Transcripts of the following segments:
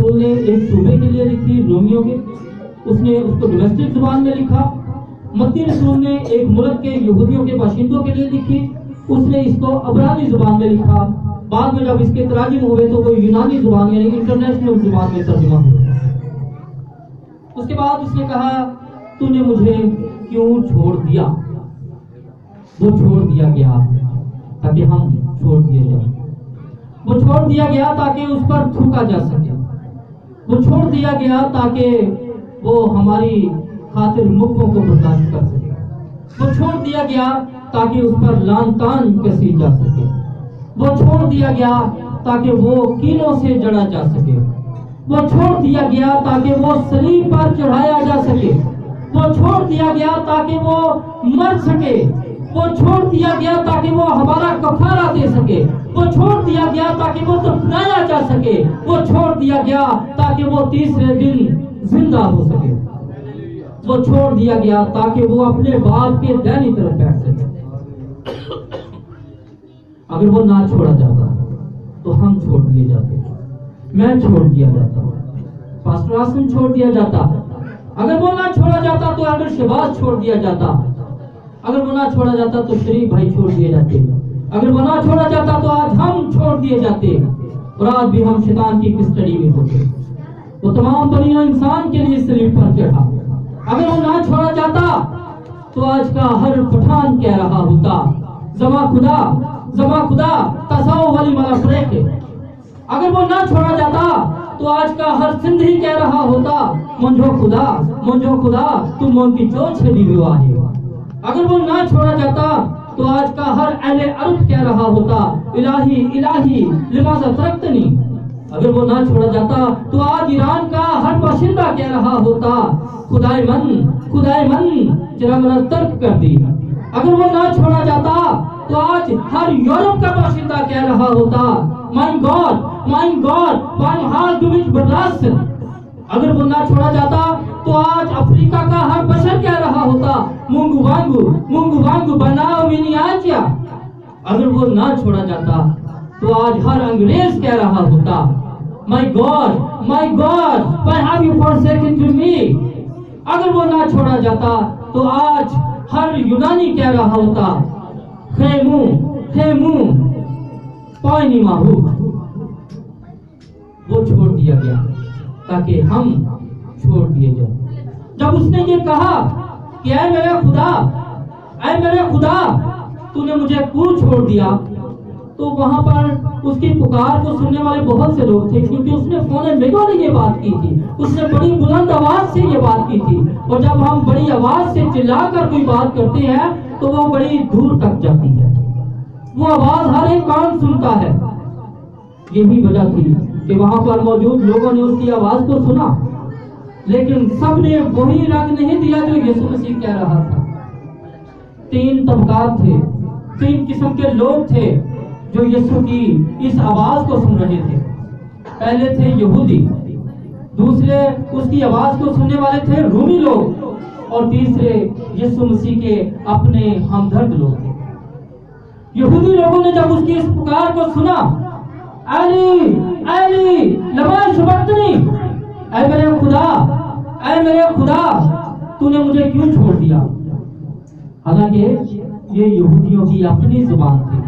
रसूल ने एक सूबे के लिए लिखी रोमियो के, उसने उसको डोमेस्टिक जुबान में लिखा। मत्ती रसूल ने एक मुल्क के यहूदियों के बाशिंदों के लिए लिखी, उसने इसको अबरानी जुबान में लिखा। बाद में जब इसके तराजुम हुए तो वो यूनानी जुबान यानी इंटरनेशनल जुबान में तर्जुमा हुए। उसके बाद उसने कहा, तूने मुझे क्यों छोड़ दिया? वो छोड़ दिया गया ताकि हम छोड़ दिए जाए, वो छोड़ दिया गया ताकि उस पर थूका जा सके, वो छोड़ दिया गया ताकि वो हमारी खातिर मुक्कों को बर्दाश्त कर सके, वो छोड़ दिया गया ताकि उस पर लान तान कसी जा सके, वो छोड़ दिया गया ताकि वो कीलों से जड़ा जा सके, वो छोड़ दिया गया ताकि वो सलीब पर चढ़ाया जा सके, वो छोड़ दिया गया ताकि वो मर सके, वो छोड़ दिया गया ताकि वो हमारा कफारा दे सके, वो छोड़ दिया गया ताकि वो दफनाया जा सके, वो छोड़ दिया गया ताकि वो तीसरे दिन जिंदा हो सके, वो छोड़ दिया गया ताकि वो अपने बाप के दाहिनी तरफ बैठ सके। अगर वो ना छोड़ा जाता तो हम छोड़ दिए जाते, मैं छोड़ दिया जाता, पास्टर आसिम छोड़ दिया जाता। अगर वो ना छोड़ा जाता तो अगर शहबाज छोड़ दिया जाता, अगर वो ना छोड़ा जाता तो शरीफ भाई छोड़ दिए जाते, अगर वो ना छोड़ा जाता तो आज हम छोड़ दिए जाते और आज भी हम शैतान की कस्टडी में होते। वो तमाम बनिया इंसान के लिए सलीब पर चढ़ा। अगर वो ना छोड़ा जाता तो आज का हर पठान कह रहा होता, जमा खुदा तसाओ वाली माला फरेक। अगर वो ना छोड़ा जाता तो आज का हर सिंधी कह रहा होता, मुझो खुदा तुम मन की जो छेदी हुआ है। अगर वो ना छोड़ा जाता तो आज का हर अहले अरब कह रहा होता, इलाही लिमाज़ा तरक्तनी। अगर वो ना छोड़ा जाता तो आज ईरान का हर बाशिंदा कह रहा होता, खुदाए मन जरा मेरा तर्क कर दी। अगर वो ना छोड़ा जाता तो आज हर यूरोप का बाशिंदा कह रहा होता, माय गॉड माय हार्ट टू विच बर्दाश्त। अगर वो ना छोड़ा जाता तो आज अफ्रीका का हर बशर कह रहा होता, मुंगू वांगू बनाओ मिनी आज्ञा। अगर वो ना छोड़ा जाता तो आज हर अंग्रेज कह रहा होता, my god why have you forsaken to me. अगर वो ना छोड़ा जाता तो आज हर यूनानी कह रहा होता, खेमू पानी माहू। वो छोड़ दिया गया ताकि हम छोड़ दिए जाए। जब उसने ये कहा कि ऐ मेरे खुदा तूने मुझे क्यों छोड़ दिया, तो वहां पर उसकी पुकार को सुनने वाले बहुत से लोग थे, क्योंकि उसने फोन में ये बात की थी, उसने बड़ी बुलंद आवाज से ये बात की थी। और जब हम बड़ी आवाज से चिल्लाकर कोई बात करते हैं तो वो बड़ी दूर तक जाती है, वो आवाज हर एक कान सुनता है। यही वजह थी कि वहां पर मौजूद लोगों ने उसकी आवाज को सुना, लेकिन सबने वही रंग नहीं दिया जो यीशु मसीह कह रहा था। 3 तबकात थे, 3 किस्म के लोग थे जो यीशु की इस आवाज को सुन रहे थे। पहले थे यहूदी, दूसरे उसकी आवाज को सुनने वाले थे रूमी लोग, और तीसरे यीशु मसीह के अपने हमदर्द लोग थे। यहूदी लोगों ने जब उसकी इस पुकार को सुना, अली लमा शुबक्तनी, ऐ मेरे खुदा तूने मुझे क्यों छोड़ दिया। हालांकि ये यहूदियों की अपनी जुबान थी।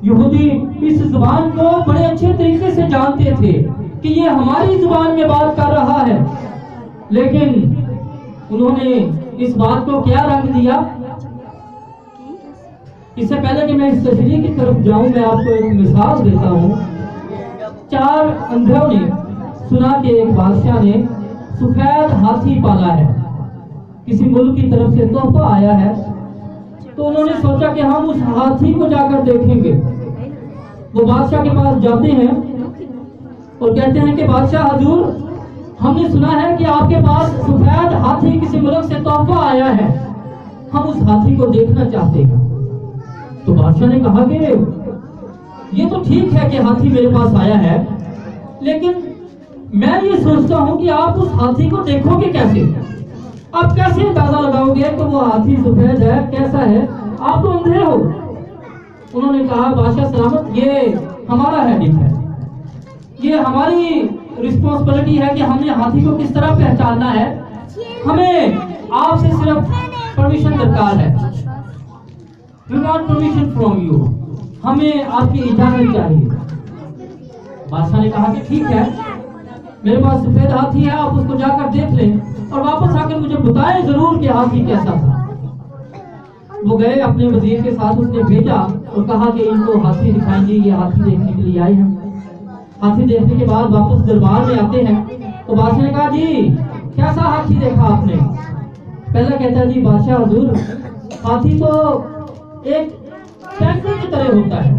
यहूदी इस जुबान को बड़े अच्छे तरीके से जानते थे कि ये हमारी जुबान में बात कर रहा है, लेकिन उन्होंने इस बात को क्या रंग दिया। इससे पहले कि मैं इस तशरीह की तरफ जाऊं, मैं आपको एक मिसाल देता हूं। 4 अंधों ने सुना कि एक बादशाह ने सफेद हाथी पाला है, किसी मुल्क की तरफ से तोहफा आया है, तो उन्होंने सोचा कि हम उस हाथी को जाकर देखेंगे। वो बादशाह के पास जाते हैं और कहते हैं कि बादशाह हजूर, हमने सुना है कि आपके पास सफेद हाथी किसी मुल्क से तोहफा आया है, हम उस हाथी को देखना चाहते हैं। तो बादशाह ने कहा कि ये तो ठीक है कि हाथी मेरे पास आया है, लेकिन मैं ये सोचता हूं कि आप उस हाथी को देखोगे कैसे, आप कैसे अंदाजा लगाओगे कि वो हाथी सफेद है, कैसा है, आप तो अंधे हो। उन्होंने कहा बादशाह सलामत, ये हमारा हेडिक है, ये हमारी रिस्पॉन्सिबिलिटी है कि हमने हाथी को किस तरह पहचानना है। हमें आपसे सिर्फ परमिशन दरकार है। We want permission from you। हमें आपकी इजाजत चाहिए। बादशाह ने कहा कि ठीक है, मेरे पास सफेद हाथी है, आप उसको जाकर देख लें और वापस आकर मुझे बताएं जरूर कि हाथी कैसा था। वो गए अपने वजीर के साथ, उसने भेजा और कहा कि इनको हाथी दिखाएंगे, ये हाथी देखने के लिए आए हैं। हाथी देखने के बाद वापस दरबार में आते हैं तो बादशाह ने कहा जी कैसा हाथी देखा आपने। पहला कहता है जी बादशाह हुजूर, हाथी तो एक टैंकर की तरह होता है।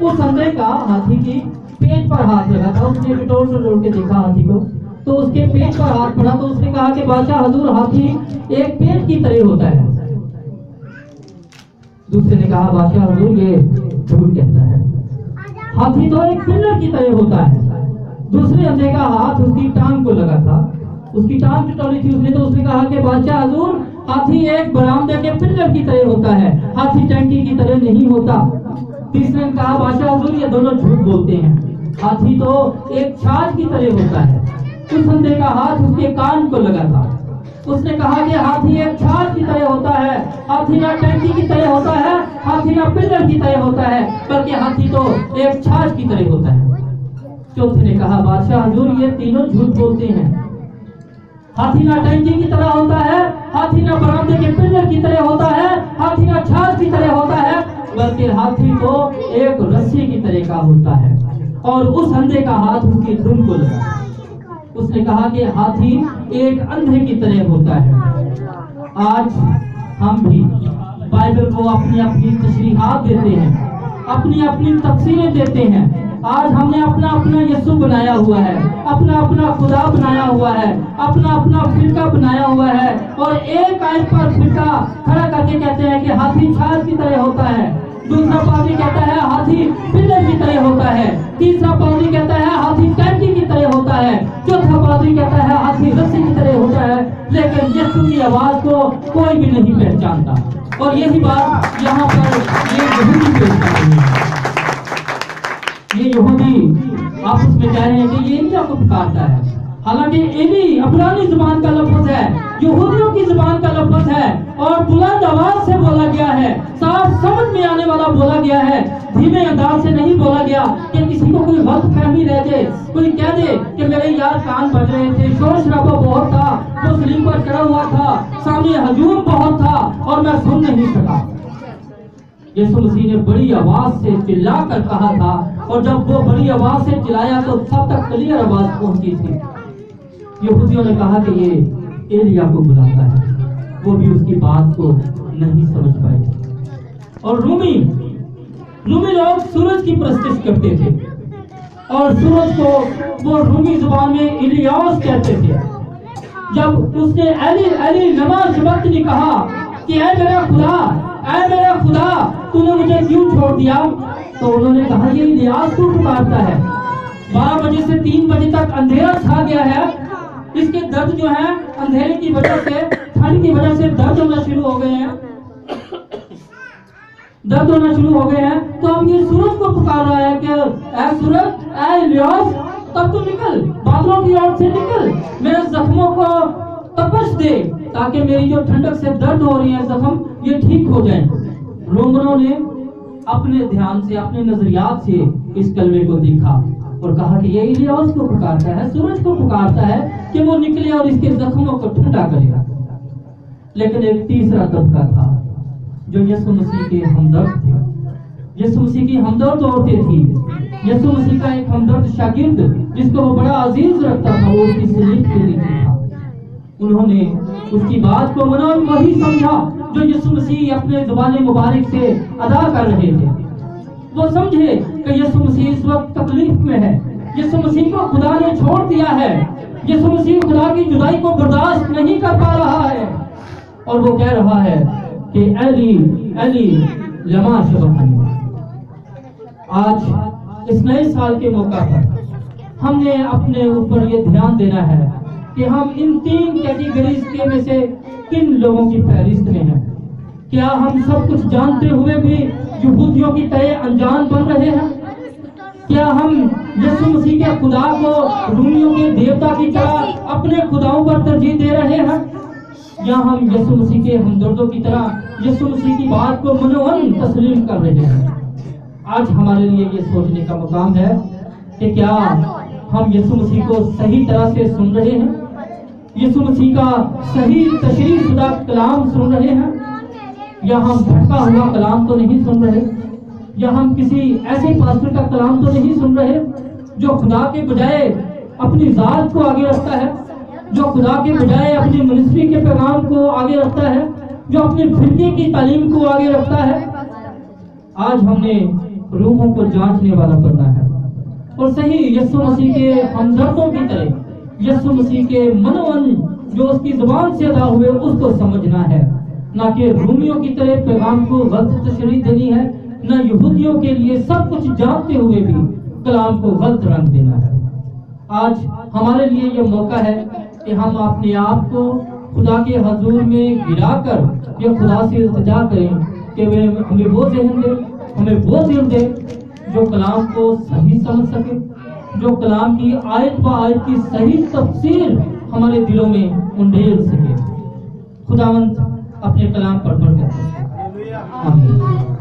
उस अंधे का हाथी की पेट पर हाथ लगा था, उसने टटोल टटोल के देखा हाथी को, तो उसके पेट पर हाथ पड़ा तो उसने कहा कि बादशाह हुजूर हाथी एक पेट की तरह होता है। दूसरे ने कहा बादशाह हुजूर ये झूठ कहता है, हाथी तो एक पिल्लर की तरह होता है। दूसरे अंधे का हाथ उसकी टांग को लगा था, उसकी टांग टटोली थी उसने, तो उसने कहा कि बादशाह हुजूर हाथी एक बरामदे के पिल्लर की तरह होता है, हाथी टंकी की तरह नहीं होता। तीसरे ने कहा बादशाह हुजूर ये दोनों झूठ बोलते हैं, हाथी तो एक छाछ की तरह होता है। उस अंधे का हाथ उसके कान को लगा था, उसने कहा कि हाथी एक छाछ की तरह होता है, हाथी ना टंकी की तरह होता है, हाथी ना पिल्लर की तरह होता है, बल्कि हाथी तो एक छाछ की तरह होता है। चौथे ने कहा बादशाह हुजूर ये तीनों झूठ बोलते हैं, हाथी ना टंकी की तरह होता है, हाथी ना बरामदे के पिल्लर की तरह होता है, हाथी ना छाछ की तरह होता है, बल्कि हाथी तो एक रस्सी की तरह का होता है। और उस अंधे का हाथ उसकी धुन को लगा। उसने कहा कि हाथी एक अंधे की तरह होता है। आज हम भी बाइबल को अपनी अपनी तशरीहात देते हैं, अपनी अपनी तफसीरें देते हैं। आज हमने अपना अपना यीशु बनाया हुआ है, अपना अपना खुदा बनाया हुआ है, अपना अपना फिरका बनाया हुआ है, और एक आयत पर फिरका खड़ा करके कहते हैं कि हाथी छाछ की तरह होता है। दूसरा पादरी कहता है हाथी पिल्लर की तरह होता है। तीसरा पादरी कहता है हाथी टंकी की तरह होता है। चौथा पादरी कहता है हाथी रस्सी की तरह होता है। लेकिन यीशु की आवाज को कोई भी नहीं पहचानता। और यही बात यहाँ पर ये यहूदी पेश कर रहे हैं। ये यहूदी आपस में कह रहे हैं कि ये एलिया को पुकारता है, हालांकि एली अब्रानी जुबान का लफ्ज है, यहूदियों की जुबान का लफ्ज है, और बुलंद आवाज से बोला गया है, साफ समझ में आने वाला बोला गया है, धीमे अंदाज से नहीं बोला गया कि किसी को कोई गलतफहमी रह जाए, कोई कह दे कि मेरे यार कान बज रहे थे, शोर शराबा बहुत था, वो स्लीप पर चढ़ा हुआ था, सामने हजूम बहुत था और मैं सुन नहीं सका। यीशु मसीह ने बड़ी आवाज से चिल्ला कर कहा था, और जब वो बड़ी आवाज से चिल्लाया तो सब तक क्लियर आवाज पहुंची थी। यहूदियों ने कहा कि ये एलिया को बुलाता है, वो भी उसकी बात को नहीं समझ पाए। और रूमी लोग सूरज की परस्तिश करते थे, और सूरज को वो रूमी जुबान में इलियास कहते थे। जब उसने एली एली लमा शबक्तनी कहा कि ऐ मेरा खुदा तूने मुझे क्यों छोड़ दिया, तो उन्होंने कहा ये इलियास को पुकारता है। 12 बजे से 3 बजे तक अंधेरा छा गया है, इसके दर्द जो है अंधेरे की वजह से, ठंड की वजह से दर्द होना शुरू हो गए हैं, तो अब ये सूरज को पुकार रहा है कि ऐ सूरज, ऐ इलियास, तब तो निकल, बादलों की ओर से निकल, मेरे जख्मों को तपश दे, ताकि मेरी जो ठंडक से दर्द हो रही है जख्म ये ठीक हो जाए। रोमनों ने अपने ध्यान से, अपने नजरियात से इस कलमे को देखा और कहा कि ये इलियास को पुकारता है, सूरज को पुकारता है कि वो निकले और इसके जख्मों को ठंडा करेगा। लेकिन एक तीसरा तबका था जो यीशु मसीह के हमदर्द थे। यीशु मसीह की हमदर्द औरतें थी। यीशु मसीह का एक हमदर्द शागिर्द जिसको वो बड़ा अजीज रखता था, वो उसकी सलीब के नीचे था। उन्होंने उसकी बात को मना वही समझा जो यीशु मसीह अपने ज़ुबान मुबारक से अदा कर रहे थे। वो समझे कि यीशु मसीह इस वक्त तकलीफ में है, यीशु मसीह को खुदा ने छोड़ दिया है, यीशु मसीह खुदा की जुदाई को बर्दाश्त नहीं कर पा रहा है, और वो कह रहा है कि एली एली लमा शबक्तनी। आज इस नए साल के मौका पर हमने अपने ऊपर ये ध्यान देना है कि हम इन 3 कैटेगरीज के में से किन लोगों की फहरिस्त में हैं। क्या हम सब कुछ जानते हुए भी यहूदियों की तरह अनजान बन रहे हैं? क्या हम यीशु मसीह के खुदा को रूमियों के देवता की तरह अपने खुदाओं पर तरजीह दे रहे हैं, या हम यीशु मसीह के हमदर्दों की तरह यीशु मसीह की बात को मनोवन तस्लीम कर रहे हैं? आज हमारे लिए ये सोचने का मकाम है कि क्या हम यीशु मसीह को सही तरह से सुन रहे हैं, यीशु मसीह का सही तशरीह शुदा कलाम सुन रहे हैं, या हम भटका हुआ कलाम तो नहीं सुन रहे, या हम किसी ऐसे पास्टर का कलाम तो नहीं सुन रहे जो खुदा के बजाय अपनी जात को आगे रखता है, जो खुदा के बजाय अपनी मिनिस्ट्री के पैगाम को आगे रखता है, जो अपने फिरके की तालीम को आगे रखता है। आज हमने रूहों को जांचने वाला बनना है और सही यीशु मसीह के हमदर्दों की तरह यीशु मसीह के मनोवन जो उसकी जुबान से अदा हुए उसको समझना है, ना कि रूमियों की तरह पैगाम को गलत तशरीह देनी है, ना यहूदियों के लिए सब कुछ जानते हुए भी कलाम को गलत रंग देना है। आज हमारे लिए यह मौका है कि हम अपने आप को खुदा के हजूर में गिराकर ये खुदा से इल्तिजा करें कि वे हमें वो ज़हन दे, हमें वो दिल दे जो कलाम को सही समझ सके, जो कलाम की आयत व आयत की सही तफसीर हमारे दिलों में उंडेल सके। खुदावंत अपने कलाम पर बढ़कर आमीन।